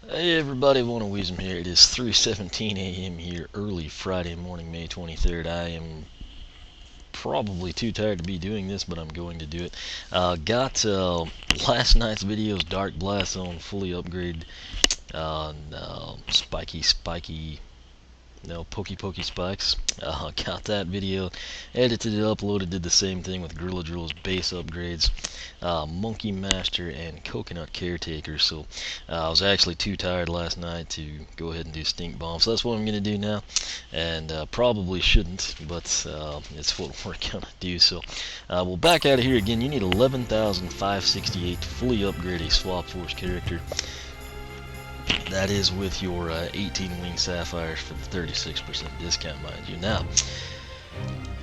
Hey everybody, Wisdom here. It is 3:17 a.m. here, early Friday morning, May 23rd. I am probably too tired to be doing this, but I'm going to do it. Got last night's videos, Dark Blast Zone, fully upgraded, spiky, no, Pokey Spikes. Got that video, edited it, uploaded, did the same thing with Gorilla Drill's base upgrades, Monkey Master, and Coconut Caretaker. So I was actually too tired last night to go ahead and do Stink Bomb. So that's what I'm going to do now, and probably shouldn't, but it's what we're going to do. So we'll back out of here again. You need 11,568 to fully upgrade a Swap Force character. That is with your 18 wing sapphires for the 36% discount, mind you. Now,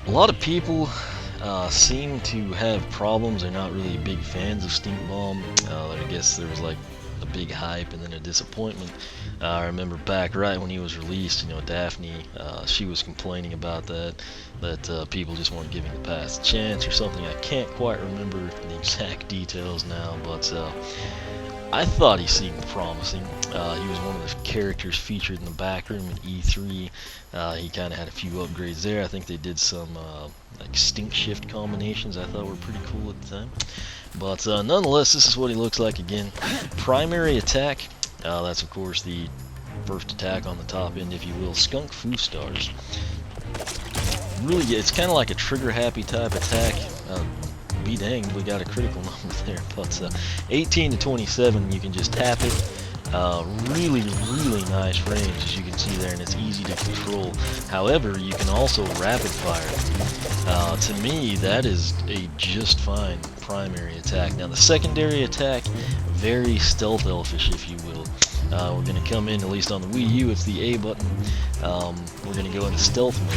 a lot of people seem to have problems. They're not really big fans of Stink Bomb. I guess there was like a big hype and then a disappointment. I remember back right when he was released, Daphne, she was complaining about that people just weren't giving the pass a chance or something. I can't quite remember the exact details now, but I thought he seemed promising. He was one of the characters featured in the back room at E3. He kind of had a few upgrades there. I think they did some like stink shift combinations I thought were pretty cool at the time. But nonetheless, this is what he looks like again. Primary attack, that's of course the first attack on the top end, if you will. Skunk-Fu stars. Really, it's kind of like a trigger-happy type attack. Be danged, we got a critical number there, but 18 to 27, you can just tap it. Really nice range, as you can see there, and it's easy to control. However, you can also rapid fire. To me, that is a just fine primary attack. Now, the secondary attack, very stealth elfish, if you will. We're going to come in, at least on the Wii U, it's the A button. We're going to go into stealth mode.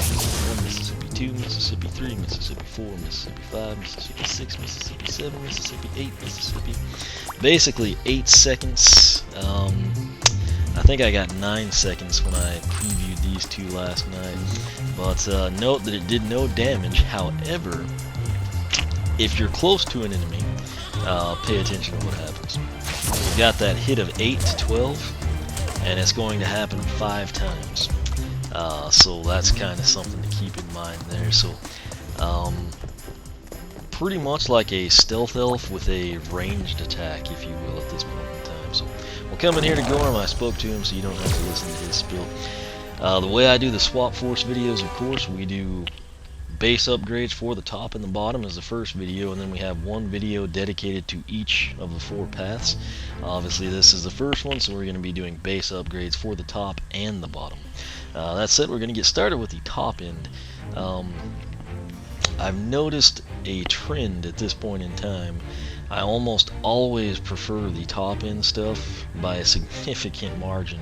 1 Mississippi, 2 Mississippi, 3 Mississippi, 4 Mississippi, 5 Mississippi, 6 Mississippi, 7 Mississippi, 8 Mississippi. Basically 8 seconds. I think I got 9 seconds when I previewed these two last night. But note that it did no damage. However, if you're close to an enemy, pay attention to what happens. We got that hit of 8 to 12, and it's going to happen 5 times. So that's kind of something to keep in mind there. So pretty much like a stealth elf with a ranged attack, if you will, at this point in time. So we'll come in here to Gorm. I spoke to him, so you don't have to listen to his spiel. The way I do the Swap Force videos, of course, we do base upgrades for the top and the bottom as the first video, and then we have one video dedicated to each of the 4 paths. Obviously this is the first one, so we're going to be doing base upgrades for the top and the bottom. That said, we're going to get started with the top end. I've noticed a trend at this point in time. I almost always prefer the top end stuff by a significant margin.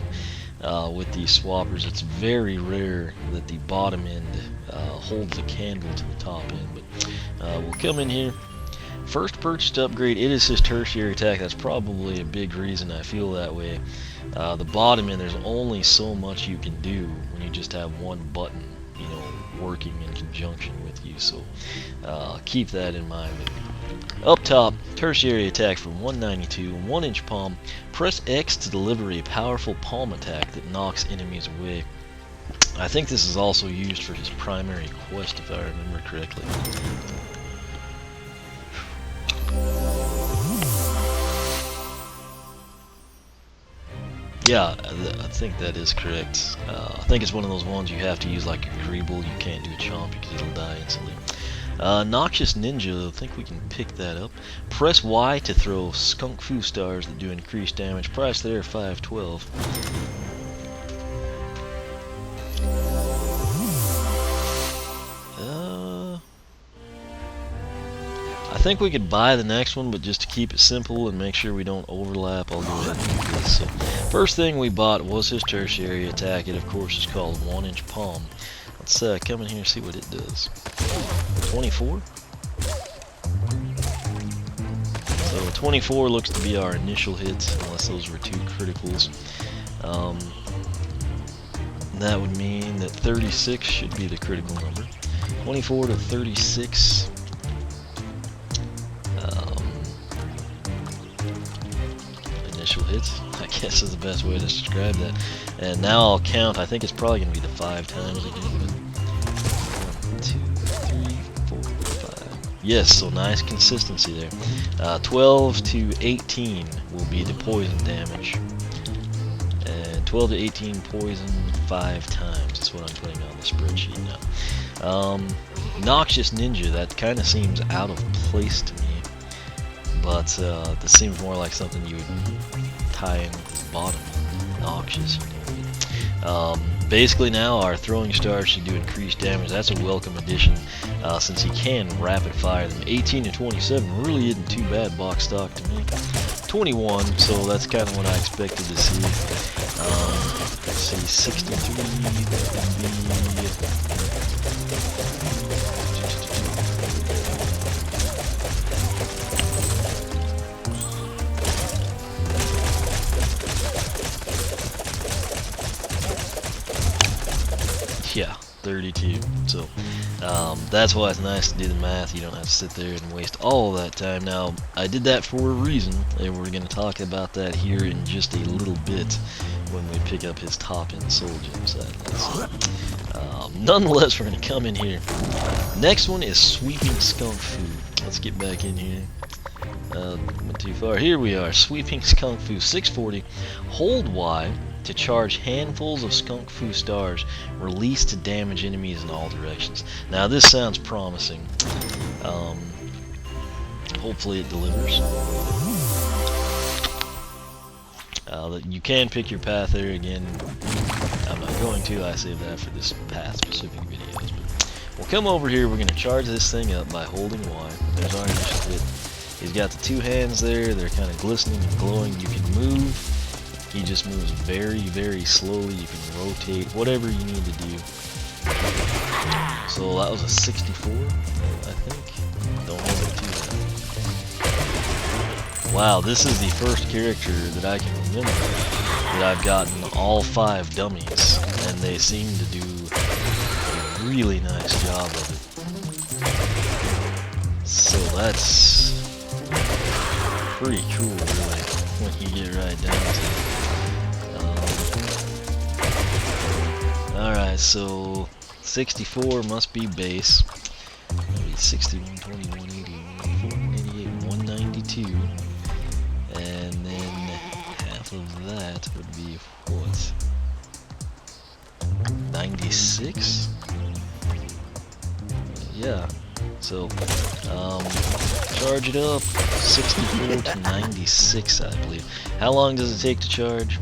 With these swappers, it's very rare that the bottom end holds a candle to the top end. But we'll come in here. First purchased upgrade, it is his tertiary attack. That's probably a big reason I feel that way. The bottom end, there's only so much you can do when you just have one button, working in conjunction with you. So keep that in mind. Up top, tertiary attack from 192, 1-inch palm. Press X to deliver a powerful palm attack that knocks enemies away. I think this is also used for his primary quest, if I remember correctly. Yeah, I think that is correct. I think it's one of those ones you have to use like your Greeble. You can't do a chomp because it'll die instantly. Noxious Ninja, I think we can pick that up. Press Y to throw Skunk-Fu stars that do increased damage. Price there, $5.12. I think we could buy the next one, but just to keep it simple and make sure we don't overlap, I'll go ahead and do this. So, first thing we bought was his tertiary attack. It, of course, is called 1-inch palm. Let's come in here and see what it does. 24. So 24 looks to be our initial hit, unless those were 2 criticals. That would mean that 36 should be the critical number. 24 to 36. And initial hits, I guess is the best way to describe that. And now I'll count, I think it's probably going to be the 5 times again. 1, 2, 3, 4, 5. Yes, so nice consistency there. 12 to 18 will be the poison damage. And 12 to 18 poison 5 times. That's what I'm putting on the spreadsheet now. Noxious Ninja, that kind of seems out of place to me. But this seems more like something you would tie in with his bottom. Noxious, you know. Basically now our throwing stars should do increased damage. That's a welcome addition since he can rapid fire them. 18 to 27 really isn't too bad box stock to me. 21, so that's kind of what I expected to see. Let's see, 63 would yeah, 32. So that's why it's nice to do the math. You don't have to sit there and waste all that time. Now, I did that for a reason, and we're going to talk about that here in just a little bit when we pick up his top-end soul gems. Nonetheless, we're going to come in here. Next one is Sweeping Skunk-Fu. Let's get back in here. Went too far. Here we are, Sweeping Skunk-Fu, 640. Hold Y to charge handfuls of Skunk-Fu stars, release to damage enemies in all directions. Now this sounds promising. Hopefully it delivers. You can pick your path there again. I'm not going to, I save that for this path specific videos. But we'll come over here, we're going to charge this thing up by holding Y. There's our initial hit. He's got the 2 hands there, they're kind of glistening and glowing. You can move. He just moves very, very slowly. You can rotate, whatever you need to do. So that was a 64, I think. Don't hold it too bad. Wow, this is the first character that I can remember that I've gotten all 5 dummies, and they seem to do a really nice job of it. So that's pretty cool, really, when you get right down to it. Alright, so 64 must be base. That'd be 61, 20, 180, 188, 192. And then half of that would be what? 96? Yeah. So, charge it up. 64 to 96, I believe. How long does it take to charge?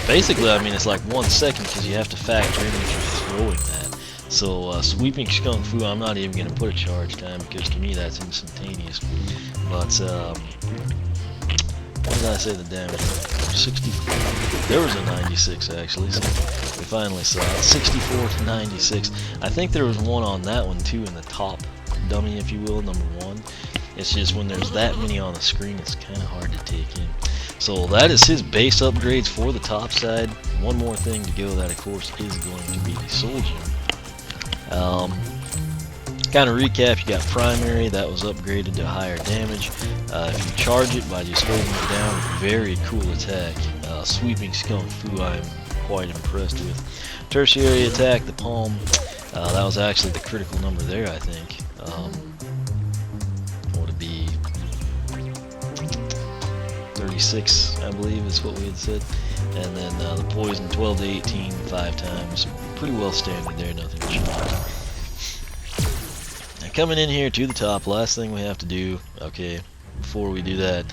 Basically, I mean, it's like 1 second because you have to factor in that you're throwing that. So, Sweeping Skunk-Fu, I'm not even going to put a charge time because to me that's instantaneous. But, what did I say the damage was? 64. There was a 96 actually, so we finally saw it. 64 to 96. I think there was one on that one too in the top dummy, if you will, number 1. It's just when there's that many on the screen, it's kind of hard to take in. So that is his base upgrades for the top side. One more thing to go, that of course is going to be the soul gem. Kind of recap, you got primary, that was upgraded to higher damage. If you charge it by just holding it down, very cool attack. Sweeping Skunk-Fu, I'm quite impressed with. Tertiary attack, the palm, that was actually the critical number there, I think. What would it be? 36, I believe is what we had said. And then the poison, 12 to 18, 5 times. Pretty well standard there, nothing to show. Now coming in here to the top, last thing we have to do, okay, before we do that,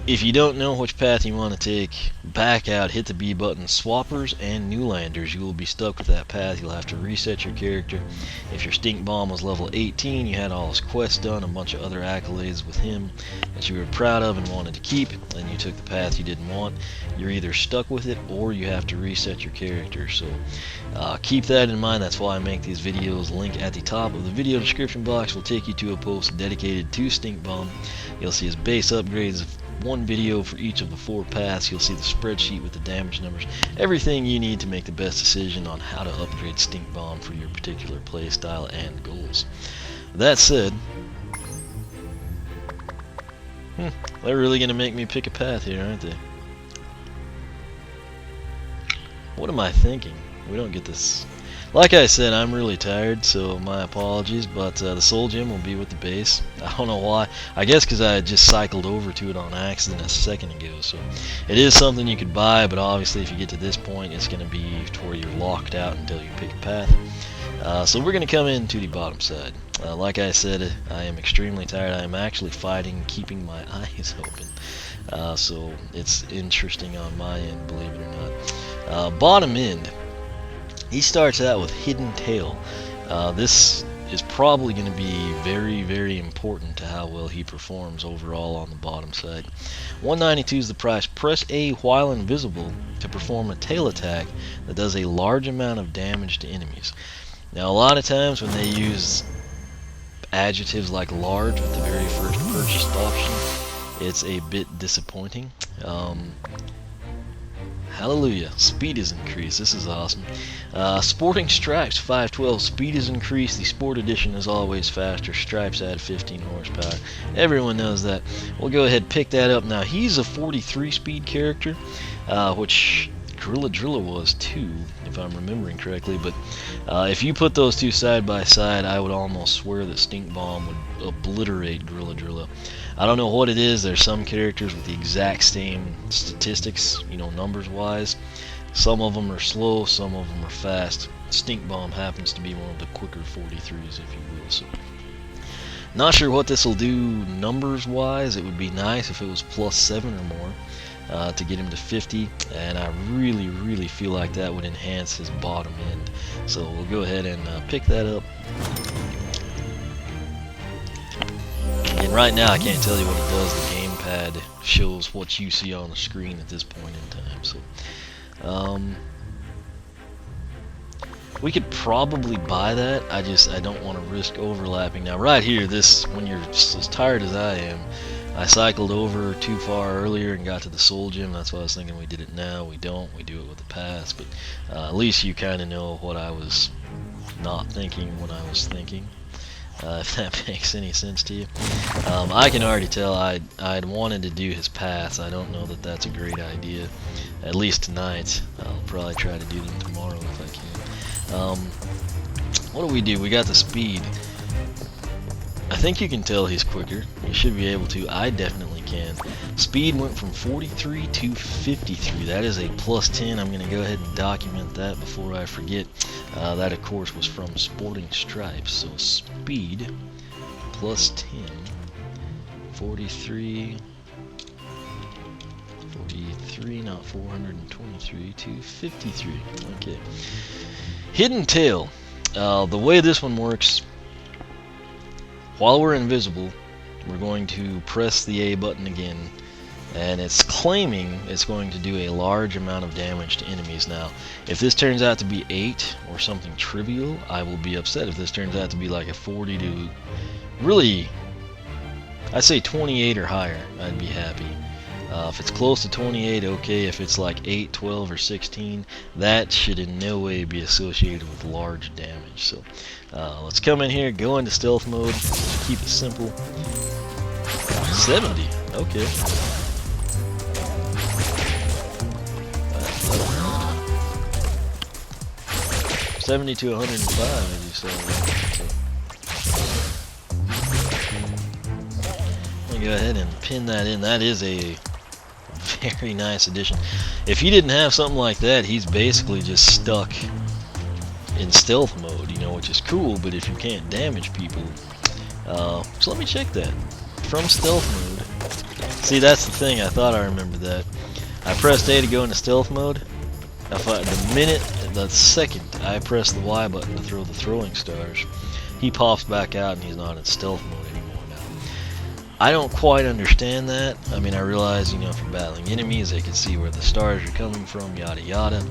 if you don't know which path you want to take, back out, hit the B button. Swappers and Newlanders, you will be stuck with that path. You'll have to reset your character. If your Stink Bomb was level 18, you had all his quests done, a bunch of other accolades with him that you were proud of and wanted to keep, and you took the path you didn't want, you're either stuck with it or you have to reset your character. So keep that in mind. That's why I make these videos. Link at the top of the video description box will take you to a post dedicated to Stink Bomb. You'll see his base upgrades, one video for each of the 4 paths. You'll see the spreadsheet with the damage numbers, everything you need to make the best decision on how to upgrade Stink Bomb for your particular playstyle and goals. That said, They're really gonna make me pick a path here, aren't they? What am I thinking? We don't get this. Like I said, I'm really tired, so my apologies, but the Soul Gem will be with the base. I don't know why. I guess because I just cycled over to it on accident a second ago, so it is something you could buy, but obviously if you get to this point, it's going to be to where you're locked out until you pick a path. So we're going to come into the bottom side. Like I said, I am extremely tired. I am actually fighting keeping my eyes open, so it's interesting on my end, believe it or not. Bottom end. He starts out with Hidden Tail. This is probably going to be very, very important to how well he performs overall on the bottom side. 192 is the price. Press A while invisible to perform a tail attack that does a large amount of damage to enemies. Now, a lot of times when they use adjectives like large with the very first purchased option, it's a bit disappointing. Hallelujah, speed is increased. This is awesome. Sporting Stripes 512. Speed is increased. The Sport Edition is always faster. Stripes add 15 horsepower. Everyone knows that. We'll go ahead and pick that up. Now, he's a 43 speed character, which Gorilla Drilla was too, if I'm remembering correctly. But if you put those two side by side, I would almost swear that Stink Bomb would obliterate Gorilla Drilla. I don't know what it is. There's some characters with the exact same statistics, you know, numbers wise. Some of them are slow, some of them are fast. Stink Bomb happens to be one of the quicker 43s, if you will. So, not sure what this will do numbers wise. It would be nice if it was +7 or more to get him to 50, and I really, really feel like that would enhance his bottom end. So we'll go ahead and pick that up. And right now I can't tell you what it does. The gamepad shows what you see on the screen at this point in time. So we could probably buy that. I don't want to risk overlapping. Now right here, this, when you're as tired as I am, I cycled over too far earlier and got to the Soul Gem. That's why I was thinking we did it now. We don't. We do it with the pass. But at least you kind of know what I was not thinking when I was thinking. If that makes any sense to you. I can already tell I'd wanted to do his paths. I don't know that that's a great idea, at least tonight. I'll probably try to do them tomorrow if I can. What do? We got the speed. I think you can tell he's quicker. You should be able to. I definitely can. Speed went from 43 to 53. That is a +10. I'm going to go ahead and document that before I forget. That, of course, was from Sporting Stripes. So speed +10. 43, not 423, to 53. Okay. Hidden Tail. The way this one works, while we're invisible, we're going to press the A button again, and it's claiming it's going to do a large amount of damage to enemies. Now, if this turns out to be 8 or something trivial, I will be upset. If this turns out to be like a 40 to, really, I'd say 28 or higher, I'd be happy. If it's close to 28, okay. If it's like 8, 12, or 16, that should in no way be associated with large damage. So let's come in here, go into stealth mode, keep it simple. 70, okay. 70 to 105, as you said. Let me go ahead and pin that in. That is a very nice addition. If he didn't have something like that, he's basically just stuck in stealth mode, you know, which is cool, but if you can't damage people, so let me check that. From stealth mode. See, that's the thing, I thought I remembered that. I pressed A to go into stealth mode. The second I press the Y button to throw the throwing stars, he pops back out and he's not in stealth mode anymore now. I don't quite understand that. I mean, I realize, you know, if you're battling enemies, they can see where the stars are coming from, yada yada.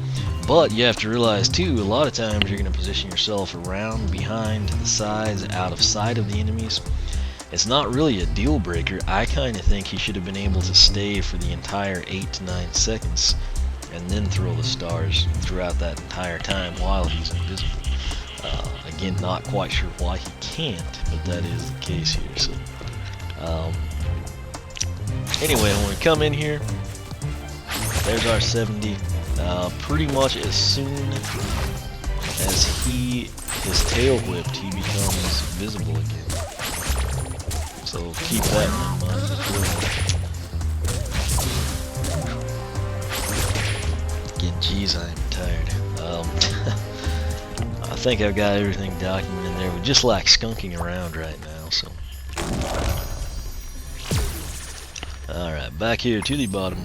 But you have to realize too, a lot of times you're going to position yourself around, behind, to the sides, out of sight of the enemies. It's not really a deal breaker. I kind of think he should have been able to stay for the entire 8 to 9 seconds and then throw the stars throughout that entire time while he's invisible. Again, not quite sure why he can't, but that is the case here. So Anyway, when we come in here, there's our 70. Pretty much as soon as his tail whipped, he becomes visible again. So keep that in mind as well. Again, geez, I am tired. I think I've got everything documented there. We just like skunking around right now, so. Alright, back here to the bottom.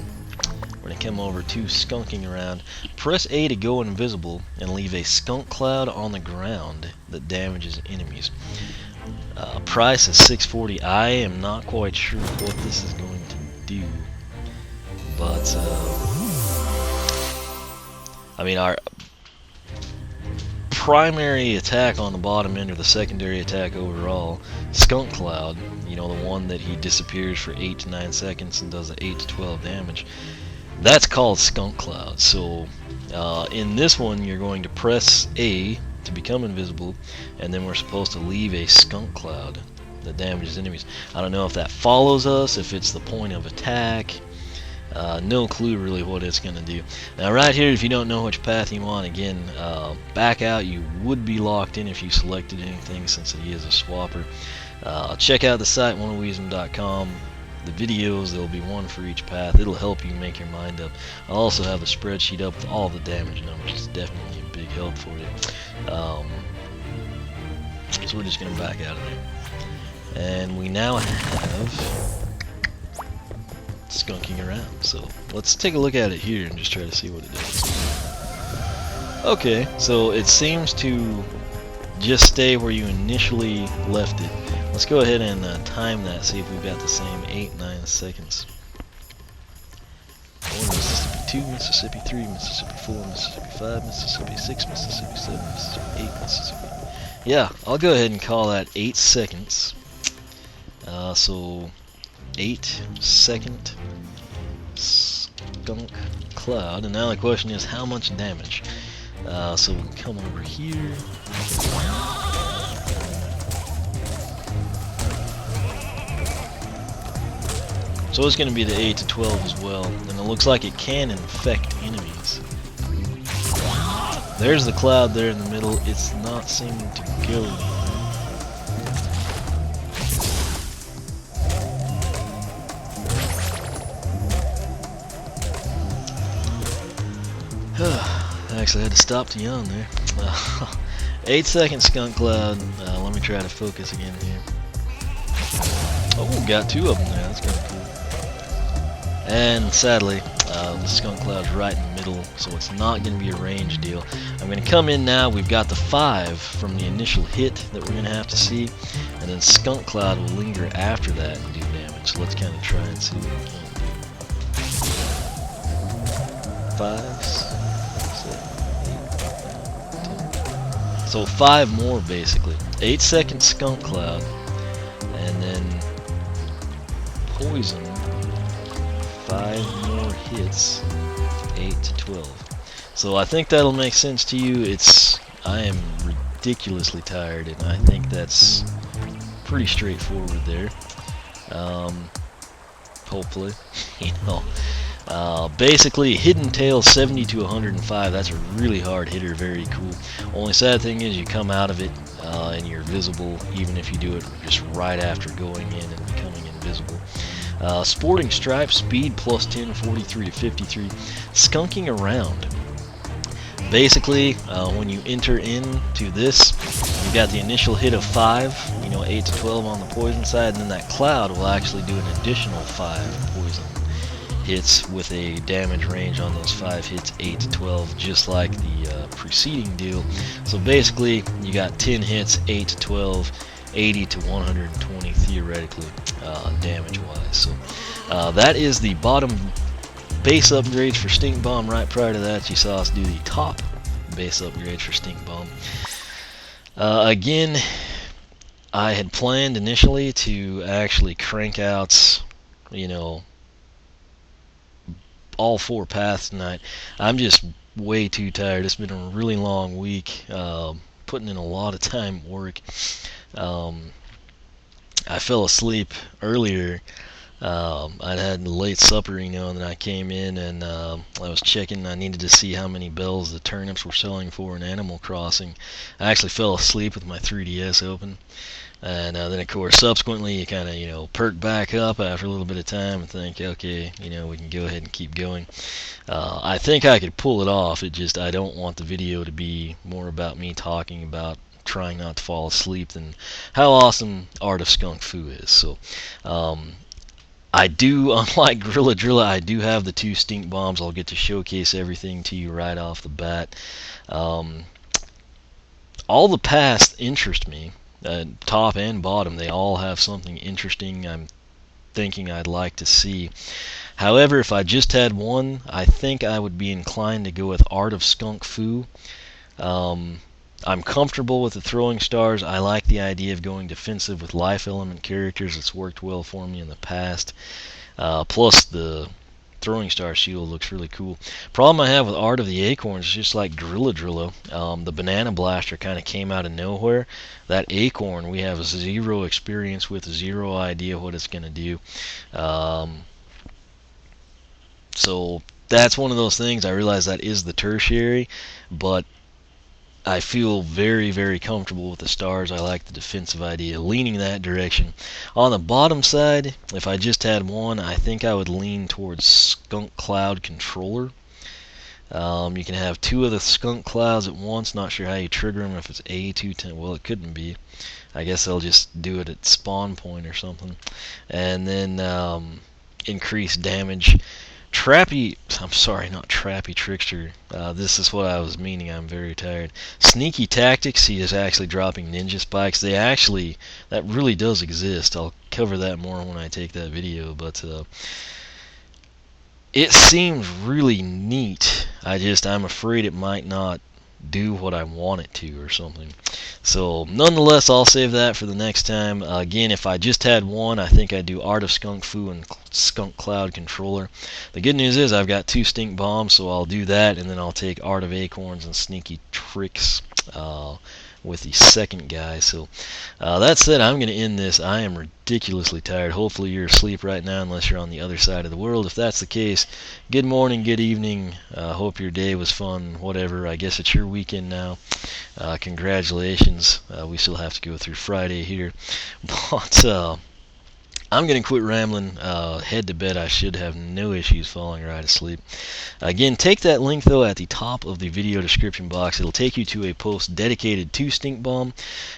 We're going to come over to skunking around. Press A to go invisible and leave a skunk cloud on the ground that damages enemies. Price is $6.40. I am not quite sure what this is going to do, but I mean, our primary attack on the bottom end, or the secondary attack overall, Skunk Cloud, you know, the one that he disappears for 8 to 9 seconds and does 8 to 12 damage, that's called Skunk Cloud. So in this one, you're going to press A to become invisible, and then we're supposed to leave a Skunk Cloud that damages enemies. I don't know if that follows us, if it's the point of attack. No clue really what it's going to do. Now right here, if you don't know which path you want, again, back out. You would be locked in if you selected anything, since he is a swapper. Check out the site, oneofweasem.com. The videos, there'll be one for each path. It'll help you make your mind up. I'll also have the spreadsheet up with all the damage numbers. It's definitely a big help for you. So we're just going to back out of there. And we now have skunking around. So let's take a look at it here and just try to see what it does. Okay, so it seems to just stay where you initially left it. Let's go ahead and time that, see if we've got the same 8-9 seconds. 1, Mississippi 2, Mississippi 3, Mississippi 4, Mississippi 5, Mississippi 6, Mississippi 7, Mississippi 8, Mississippi. Yeah, I'll go ahead and call that 8 seconds. So 8-second skunk cloud, and now the question is how much damage. So we can come over here. So it's going to be the 8 to 12 as well, and it looks like it can infect enemies. There's the cloud there in the middle. It's not seeming to go anywhere. Actually, I had to stop to yawn there. 8-second skunk cloud. Let me try to focus again here. Oh, got 2 of them there. That's kind of cool. And sadly, the skunk cloud's right in the middle, so it's not going to be a range deal. I'm going to come in now. We've got the 5 from the initial hit that we're going to have to see, and then skunk cloud will linger after that and do damage. So let's kind of try and see what we can do. 5, 7, 8, 9, 10. So 5 more basically. 8-second skunk cloud, and then poison. 5 more hits, 8 to 12. So I think that'll make sense to you. I am ridiculously tired, and I think that's pretty straightforward there. Hopefully, you know. Basically, hidden tail 70 to 105. That's a really hard hitter. Very cool. Only sad thing is you come out of it and you're visible, even if you do it just right after going in and becoming invisible. Sporting Stripe, speed plus 10, 43 to 53. Skunking around. Basically, when you enter into this, you've got the initial hit of 5, you know, 8 to 12 on the poison side, and then that cloud will actually do an additional 5 poison hits with a damage range on those 5 hits, 8 to 12, just like the preceding deal. So basically, you got 10 hits, 8 to 12, 80 to 120 theoretically, damage-wise. So that is the bottom base upgrades for Stink Bomb. Right prior to that, you saw us do the top base upgrades for Stink Bomb. Again, I had planned initially to actually crank out, you know, all 4 paths tonight. I'm just way too tired. It's been a really long week, putting in a lot of time at work. I fell asleep earlier I'd had a late supper, and then I came in and I was checking. I needed to see how many bells the turnips were selling for in Animal Crossing. I actually fell asleep with my 3DS open, and then of course subsequently you kind of perk back up after a little bit of time and think, okay, we can go ahead and keep going. I think I could pull it off. It just I don't want the video to be more about me talking about trying not to fall asleep than how awesome Art of Skunk-Fu is. So. I do, unlike Gorilla Drilla, I do have the 2 stink bombs. I'll get to showcase everything to you right off the bat. All the past interest me, top and bottom. They all have something interesting I'm thinking I'd like to see. However, if I just had one, I think I would be inclined to go with Art of Skunk-Fu. I'm comfortable with the throwing stars. I like the idea of going defensive with life element characters. It's worked well for me in the past. Plus the throwing star shield looks really cool. Problem I have with Art of the Acorns is just like Gorilla Drilla. The Banana Blaster kind of came out of nowhere. That Acorn we have 0 experience with, 0 idea what it's going to do. So that's one of those things. I realize that is the tertiary, but I feel very, very comfortable with the stars. I like the defensive idea, leaning that direction. On the bottom side, if I just had one, I think I would lean towards Skunk Cloud Controller. You can have 2 of the Skunk Clouds at once. Not sure how you trigger them, if it's A210. Well, it couldn't be. I guess they'll just do it at spawn point or something. And then increase damage. I'm sorry, not Trappy Trickster. This is what I was meaning. I'm very tired. Sneaky Tactics, he is actually dropping ninja spikes. That really does exist. I'll cover that more when I take that video, but it seems really neat. I'm afraid it might not do what I want it to or something. So nonetheless, I'll save that for the next time. Again, if I just had one, I think I'd do Art of Skunk-Fu and Skunk Cloud Controller. The good news is I've got 2 stink bombs, so I'll do that, and then I'll take Art of Acorns and Sneaky Tricks with the second guy. So that said, I'm going to end this. I am ridiculously tired. Hopefully you're asleep right now, unless you're on the other side of the world. If that's the case, good morning, good evening. Hope your day was fun, whatever. I guess it's your weekend now. Congratulations. We still have to go through Friday here. But I'm going to quit rambling. Head to bed. I should have no issues falling right asleep. Again, take that link, though, at the top of the video description box. It'll take you to a post dedicated to Stink Bomb.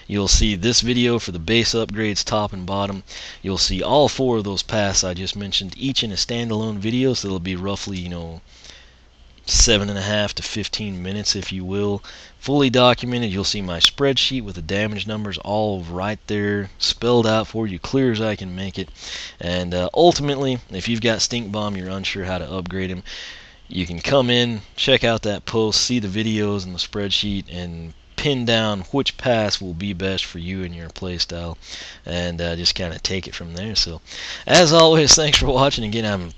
You'll see this video for the base upgrades, top and bottom. You'll see all 4 of those paths I just mentioned, each in a standalone video, so it'll be roughly, 7.5 to 15 minutes, if you will. Fully documented. You'll see my spreadsheet with the damage numbers all right there, spelled out for you, clear as I can make it. And ultimately, if you've got Stink Bomb, you're unsure how to upgrade him, you can come in, check out that post, see the videos and the spreadsheet, and pin down which pass will be best for you and your playstyle, and just kind of take it from there. So, as always, thanks for watching. Again, I'm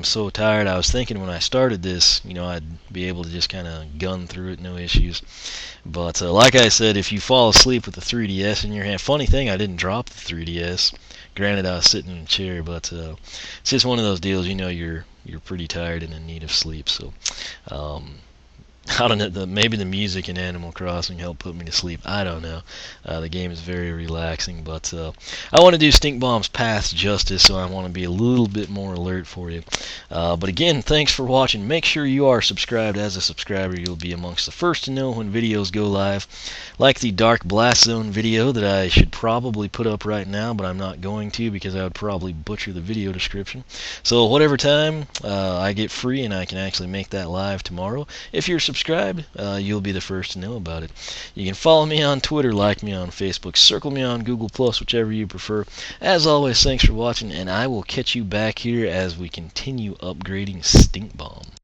so tired. I was thinking when I started this, I'd be able to just kind of gun through it, no issues. But like I said, if you fall asleep with the 3DS in your hand, funny thing, I didn't drop the 3DS. Granted, I was sitting in a chair, but it's just one of those deals. You're pretty tired and in need of sleep. So I don't know, maybe the music in Animal Crossing helped put me to sleep. I don't know. The game is very relaxing, but I want to do Stink Bomb's path justice, so I want to be a little bit more alert for you. But again, thanks for watching. Make sure you are subscribed. As a subscriber, you'll be amongst the first to know when videos go live, like the Dark Blast Zone video that I should probably put up right now, but I'm not going to because I would probably butcher the video description. So whatever time I get free and I can actually make that live tomorrow, if you're subscribed, you'll be the first to know about it. You can follow me on Twitter, like me on Facebook, circle me on Google+, whichever you prefer. As always, thanks for watching, and I will catch you back here as we continue upgrading Stink Bomb.